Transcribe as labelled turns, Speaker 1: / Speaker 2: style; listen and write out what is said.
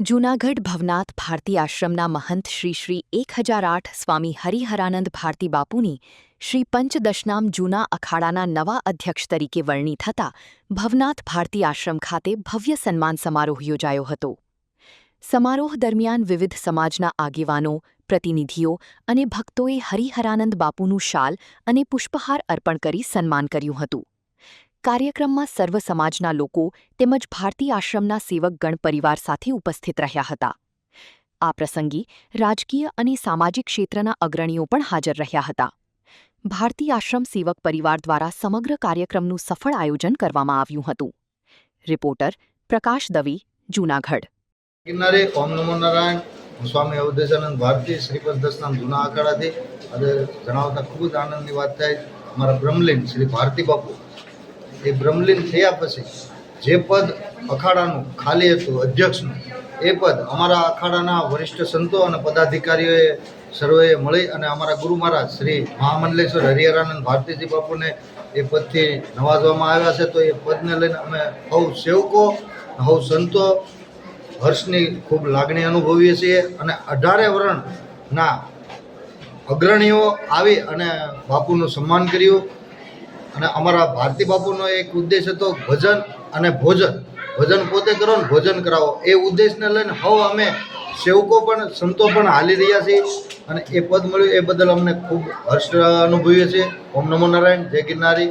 Speaker 1: જૂનાગઢ ભવનાથ ભારતી આશ્રમના મહંત શ્રી શ્રી 1008 સ્વામી હરિહરાનંદ ભારતી બાપુની શ્રી પંચદશનામ જૂના અખાડાના નવા અધ્યક્ષ તરીકે વરણી થતા ભવનાથ ભારતી આશ્રમ ખાતે ભવ્ય સન્માન સમારોહ યોજાયો હતો. સમારોહ દરમિયાન વિવિધ સમાજના આગેવાનો, પ્રતિનિધિઓ અને ભક્તોએ હરિહરાનંદ બાપુનું શાલ અને પુષ્પહાર અર્પણ કરી સન્માન કર્યું હતું. કાર્યક્રમમાં સર્વ સમાજના લોકો તેમજ ભારતી આશ્રમના સેવકગણ પરિવાર સાથે ઉપસ્થિત રહ્યા હતા. આ પ્રસંગે રાજકીય અને સામાજિક ક્ષેત્રના અગ્રણીઓ પણ હાજર રહ્યા હતા. ભારતી આશ્રમ સેવક પરિવાર દ્વારા સમગ્ર કાર્યક્રમનું સફળ આયોજન કરવામાં આવ્યું હતું. રિપોર્ટર પ્રકાશ દવે, જૂનાગઢ.
Speaker 2: કિનારે ઓમ નમો નારાયણ. સ્વામી અવધેશાનંદ ભારતી શ્રી પંચદશનામ જૂના અખાડાથી આજે જણાવતા ખૂબ જ આનંદની વાત થાય. અમારા બ્રહ્મલીન શ્રી ભારતી બાપુ એ બ્રહ્મલીન થયા પછી જે પદ અખાડાનું ખાલી હતું અધ્યક્ષનું, એ પદ અમારા અખાડાના વરિષ્ઠ સંતો અને પદાધિકારીઓએ સર્વેએ મળી અને અમારા ગુરુ મહારાજ શ્રી મહામંડલેશ્વર હરિહરાનંદ ભારતીજી બાપુને એ પદથી નવાજવામાં આવ્યા છે. તો એ પદને લઈને અમે સૌ સેવકો, સૌ સંતો હર્ષની ખૂબ લાગણી અનુભવીએ છીએ અને 18 વર્ણના અગ્રણીઓ આવી અને બાપુનું સન્માન કર્યું. અને અમારા ભારતી બાપુનો એક ઉદ્દેશ હતો ભજન અને ભોજન. ભજન પોતે કરો ને ભોજન કરાવો, એ ઉદ્દેશને લઈને હવે અમે સેવકો પણ સંતો પણ હાલી રહ્યા છીએ અને એ પદ મળ્યું એ બદલ અમને ખૂબ હર્ષ અનુભવીએ છીએ. ઓમ નમો નારાયણ. જય ગિરનારી.